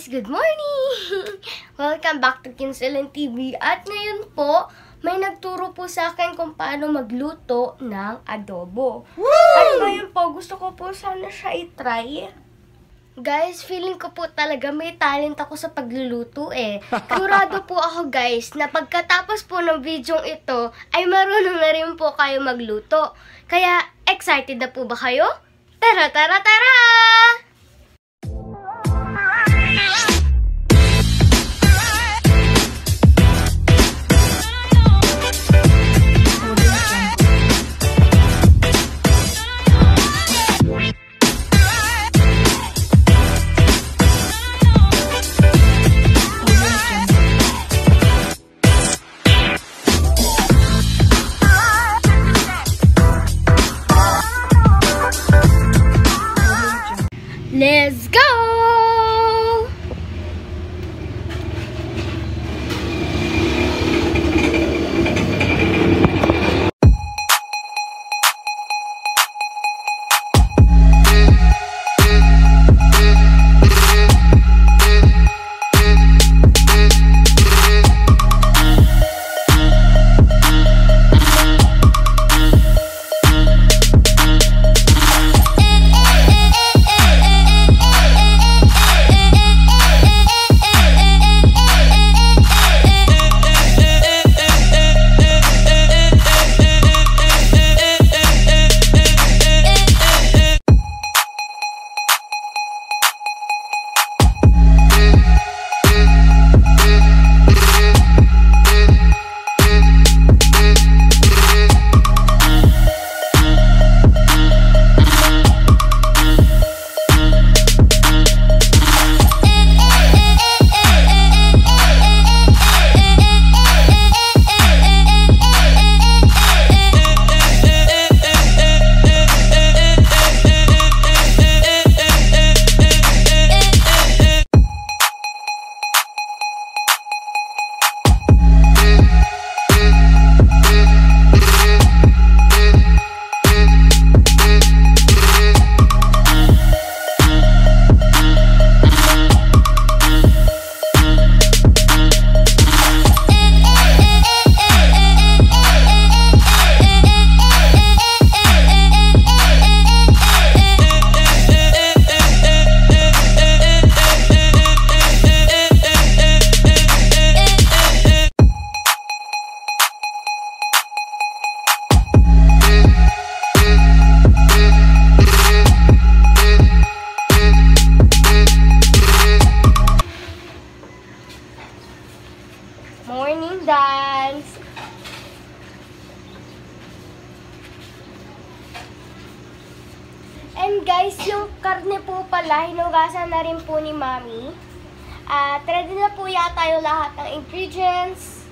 Good morning! Welcome back to Kinselan TV. At ngayon po, may nagturo po sa akin kung paano magluto ng adobo. Woo! At ngayon po, gusto ko po sana siya i-try. Guys, feeling ko po talaga may talent ako sa pagluluto eh. Sigurado po ako guys, na pagkatapos po ng video ito, ay marunong na rin po kayo magluto. Kaya, excited na po ba kayo? Tara, tara, tara! Let's go! Morning dance! And guys, yung karne po pala, hinugasan na rin po ni Mami. At ready na po yata yung lahat ng ingredients.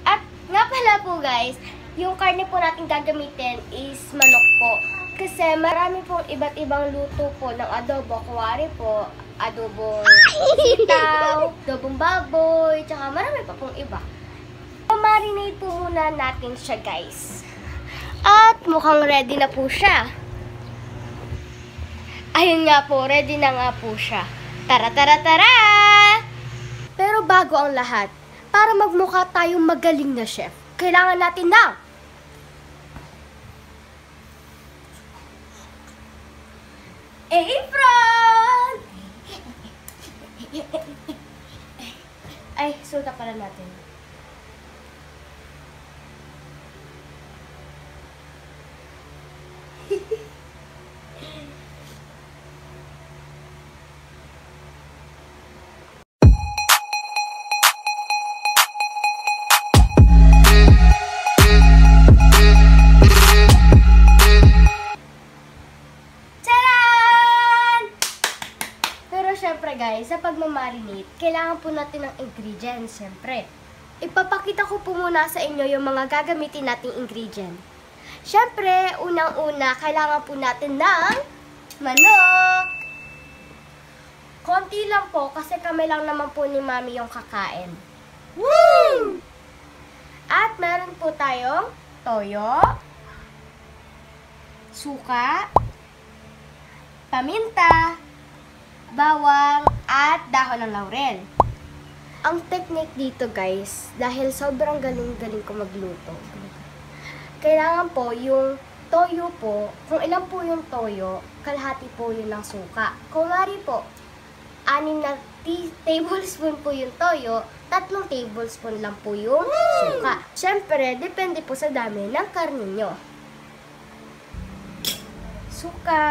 At nga pala po guys, yung karne po natin gagamitin is manok po. Kasi marami pong iba't ibang luto po ng adobo. Kuwari po, adobong sitaw, adobong baboy, tsaka marami pa pong iba. Marinate po muna natin siya guys. At mukhang ready na po siya. Ayun nga po, ready na nga po siya. Tara, tara, tara! Pero bago ang lahat, para magmukha tayong magaling na chef, kailangan natin ng apron! Ay, suta pala natin. Siyempre guys, sa pagmamarinate, kailangan po natin ng ingredients, siyempre. Ipapakita ko po muna sa inyo yung mga gagamitin nating ingredient. Siyempre, unang-una, kailangan po natin ng manok. Konti lang po, kasi kami lang naman po ni Mami yung kakain. Woo! At meron po tayong toyo, suka, paminta, bawang, at dahon ng laurel. Ang technique dito guys, dahil sobrang galing-galing ko magluto, kailangan po yung toyo po, kung ilan po yung toyo, kalahati po yun ng suka. Kung mari po, 6 na tablespoon po yung toyo, 3 tablespoon lang po yung suka. Siyempre, depende po sa dami ng karne nyo. Suka.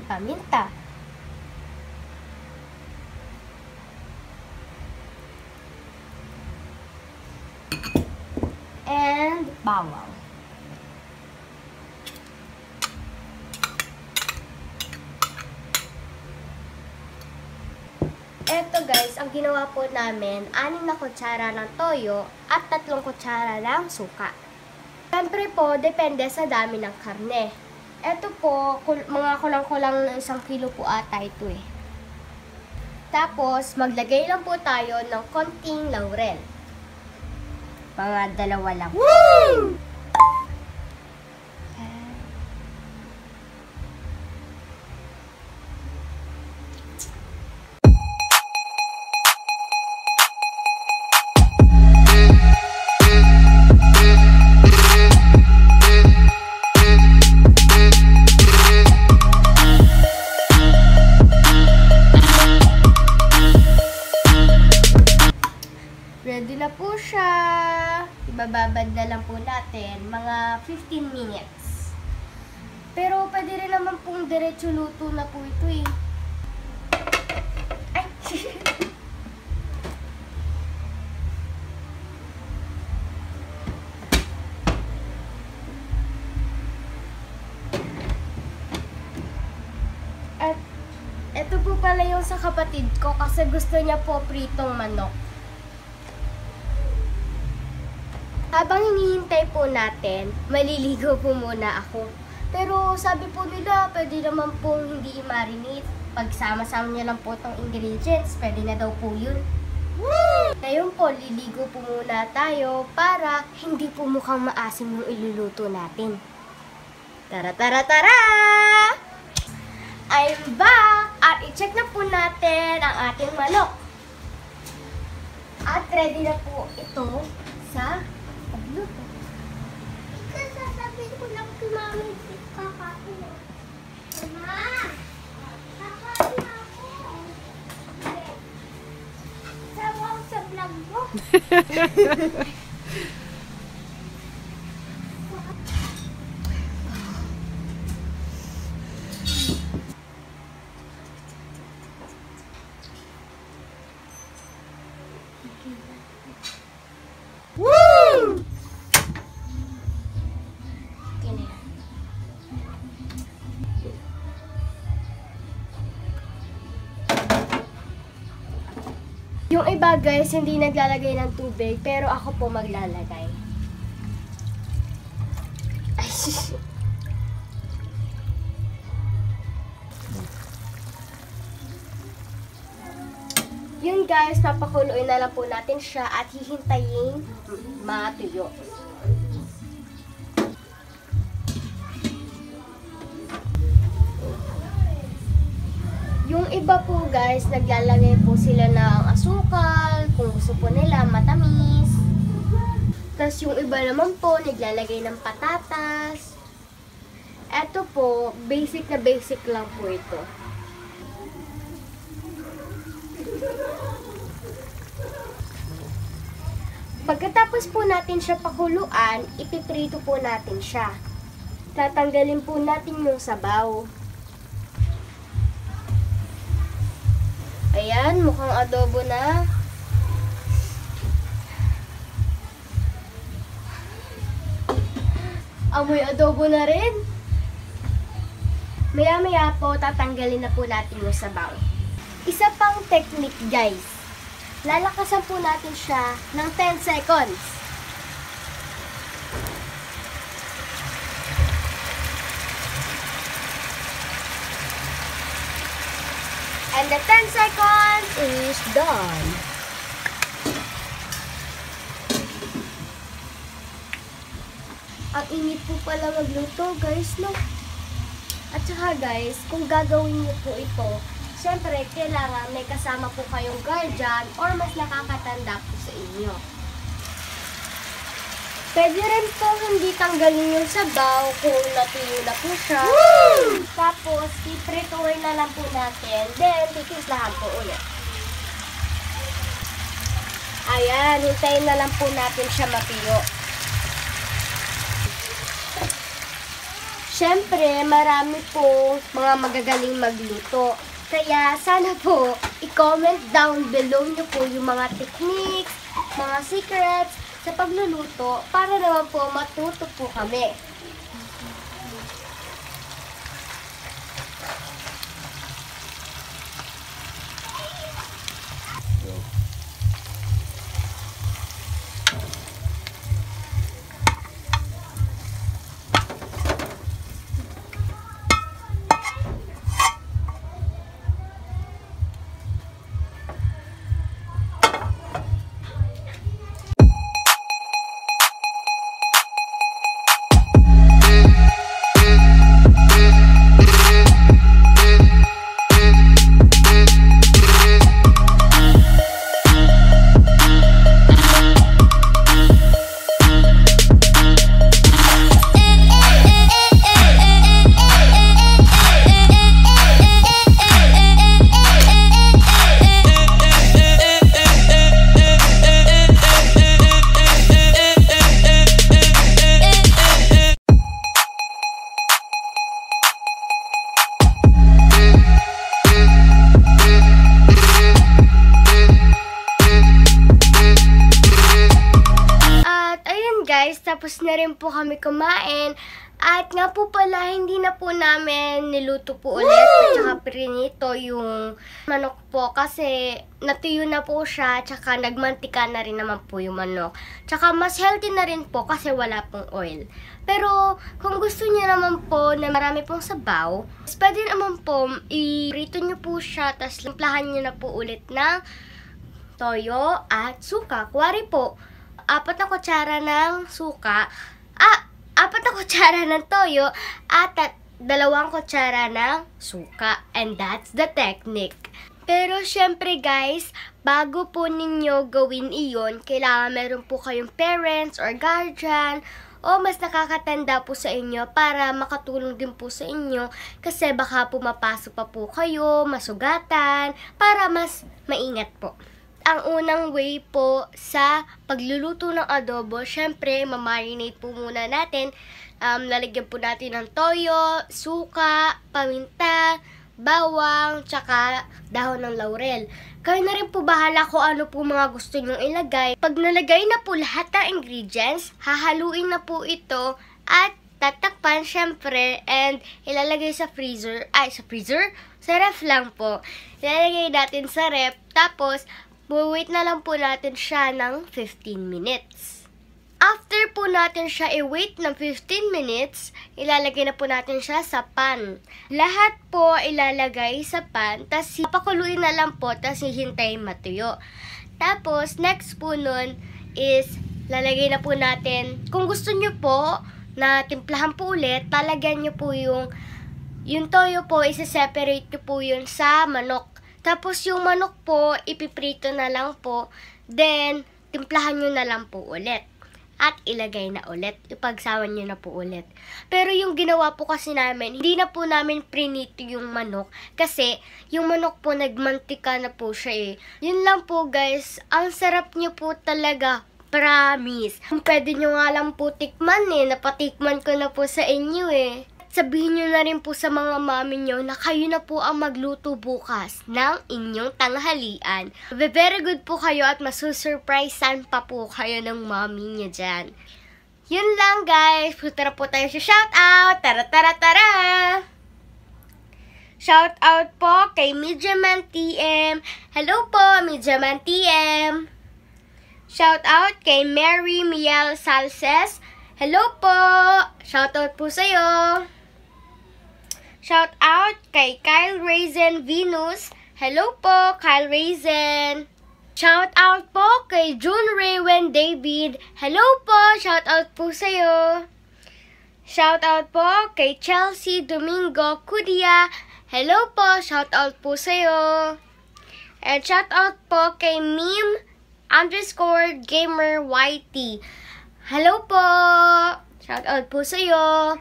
Paminta. And bawang. Eto guys, ang ginawa po namin, 6 na kutsara ng toyo at 3 kutsara ng suka. Siyempre po, depende sa dami ng karne. Eto po, mga kulang-kulang 1 kilo po ata ito eh. Tapos, maglagay lang po tayo ng konting laurel. Mga 2 lang. Woo! Ready na po siya. Ibababad na lang po natin mga 15 minutes. Pero pwede rin naman pong diretso luto na po ito eh. Ay! At ito po pala yung sa kapatid ko kasi gusto niya po pritong manok. Habang hinihintay po natin, maliligo po muna ako. Pero sabi po nila, pwede naman pong hindi i-marinate. Pagsama-sama niya lang po itong ingredients, pwede na daw po yun. Ngayon po, liligo po muna tayo para hindi po mukhang maasim yung iluluto natin. Tara, tara, tara! I'm back! At i-check na po natin ang ating manok. At ready na po ito sa pagluto. Sasabihin ko lang kay Mami, kakain na. Mama! Kakain na ako. Sama ako sa vlog mo. Woo! Yung iba guys, hindi naglalagay ng tubig, pero ako po maglalagay. Ay, yun guys, papakuluin na lang po natin siya at hihintayin matuyo. Yung iba po guys, naglalagay po sila ng asukal, kung gusto po nila matamis. Tapos yung iba naman po, naglalagay ng patatas. Eto po, basic na basic lang po ito. Pagkatapos po natin siya pakuluan, ipiprito po natin siya. Tatanggalin po natin yung sabaw. Ayan, mukhang adobo na. Amoy adobo na rin. Maya-maya po, tatanggalin na po natin yung sabaw. Isa pang technique guys. Lalakasan po natin siya ng 10 seconds. And the 10 seconds is done. Ang init po pala magluto, guys, no? At saka guys, kung gagawin niyo po ito, syempre, kailangan may kasama po kayong guardian or mas nakakatanda po sa inyo. Pwede rin po hindi tanggalin yung sabaw kung natuyo na po siya. Woo! Tapos, iprituhin na lang po natin. Then, titimplahan po ulit. Ayan, hintayin na lang po natin siya matuyo. Siyempre, marami po mga magagaling magluto. Kaya, sana po, i-comment down below nyo po yung mga techniques, mga secrets, sa pagluluto para naman po matuto po kami. Tapos na rin po kami kumain. At nga po pala, hindi na po namin niluto po ulit. At saka prinito yung manok po. Kasi natuyo na po siya. Tsaka nagmantika na rin naman po yung manok. Tsaka mas healthy na rin po kasi wala pong oil. Pero kung gusto niyo naman po na marami pong sabaw, pwede naman po i-prito niyo po siya. Tapos limplahan niyo na po ulit ng toyo at suka. Kuwari po, 4 na kutsara ng suka, 4 na kutsara ng toyo, at 2 kutsara ng suka. And that's the technique. Pero syempre guys, bago po ninyo gawin iyon, kailangan meron po kayong parents or guardian o mas nakakatanda po sa inyo para makatulong din po sa inyo kasi baka pumapasok pa po kayo, masugatan, para mas maingat po. Ang unang way po sa pagluluto ng adobo, syempre, mamarinate po muna natin. Lalagyan po natin ng toyo, suka, paminta, bawang, tsaka dahon ng laurel. Kayo na rin po bahala kung ano po mga gusto nyong ilagay. Pag nalagay na po lahat ng ingredients, hahaluin na po ito at tatakpan syempre and ilalagay sa freezer. Sa ref lang po. Ilalagay natin sa ref, tapos wait na lang po natin siya ng 15 minutes. After po natin siya i-wait ng 15 minutes, ilalagay na po natin siya sa pan. Lahat po ilalagay sa pan, tapos papakuluin na lang po, tapos hihintayin matuyo. Tapos, next po nun is, lalagay na po natin, kung gusto nyo po na timplahan po ulit, talagyan nyo po yung toyo po, isa-separate nyo po yun sa manok. Tapos yung manok po, ipiprito na lang po. Then, timplahan nyo na lang po ulit. At ilagay na ulit. Ipagsawan nyo na po ulit. Pero yung ginawa po kasi namin, hindi na po namin prinito yung manok. Kasi yung manok po, nagmantika na po siya eh. Yun lang po guys. Ang sarap nyo po talaga. Promise. Kung pwede nyo nga lang po tikman eh. Napatikman ko na po sa inyo eh. Sabihin nyo na rin po sa mga mami nyo na kayo na po ang magluto bukas ng inyong tanghalian. Very good po kayo at masusurprisean pa po kayo ng mami nyo dyan. Yun lang guys. Punta na po tayo sa shoutout. Tara! Shoutout po kay Midjaman TM. Hello po, Midjaman TM. Shoutout kay Mary Miel Salces. Hello po. Shoutout po sa'yo. Shout out kay Kyle Raisin Venus. Hello po, Kyle Raisin. Shout out po kay June Raven David. Hello po, shout out po sa'yo. Shoutout po kay Chelsea Domingo Cudia. Hello po, shoutout po sa'yo. And shoutout po kay meme_gamer_YT. Hello po! Shoutout po sa'yo.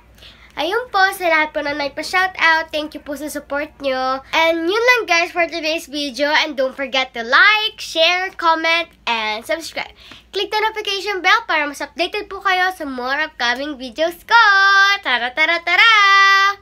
Ayun po, sa lahat po na nagpa-shoutout, thank you po sa support nyo. And yun lang guys for today's video. And don't forget to like, share, comment, and subscribe. Click the notification bell para mas updated po kayo sa more upcoming videos ko. Tara, tara, tara!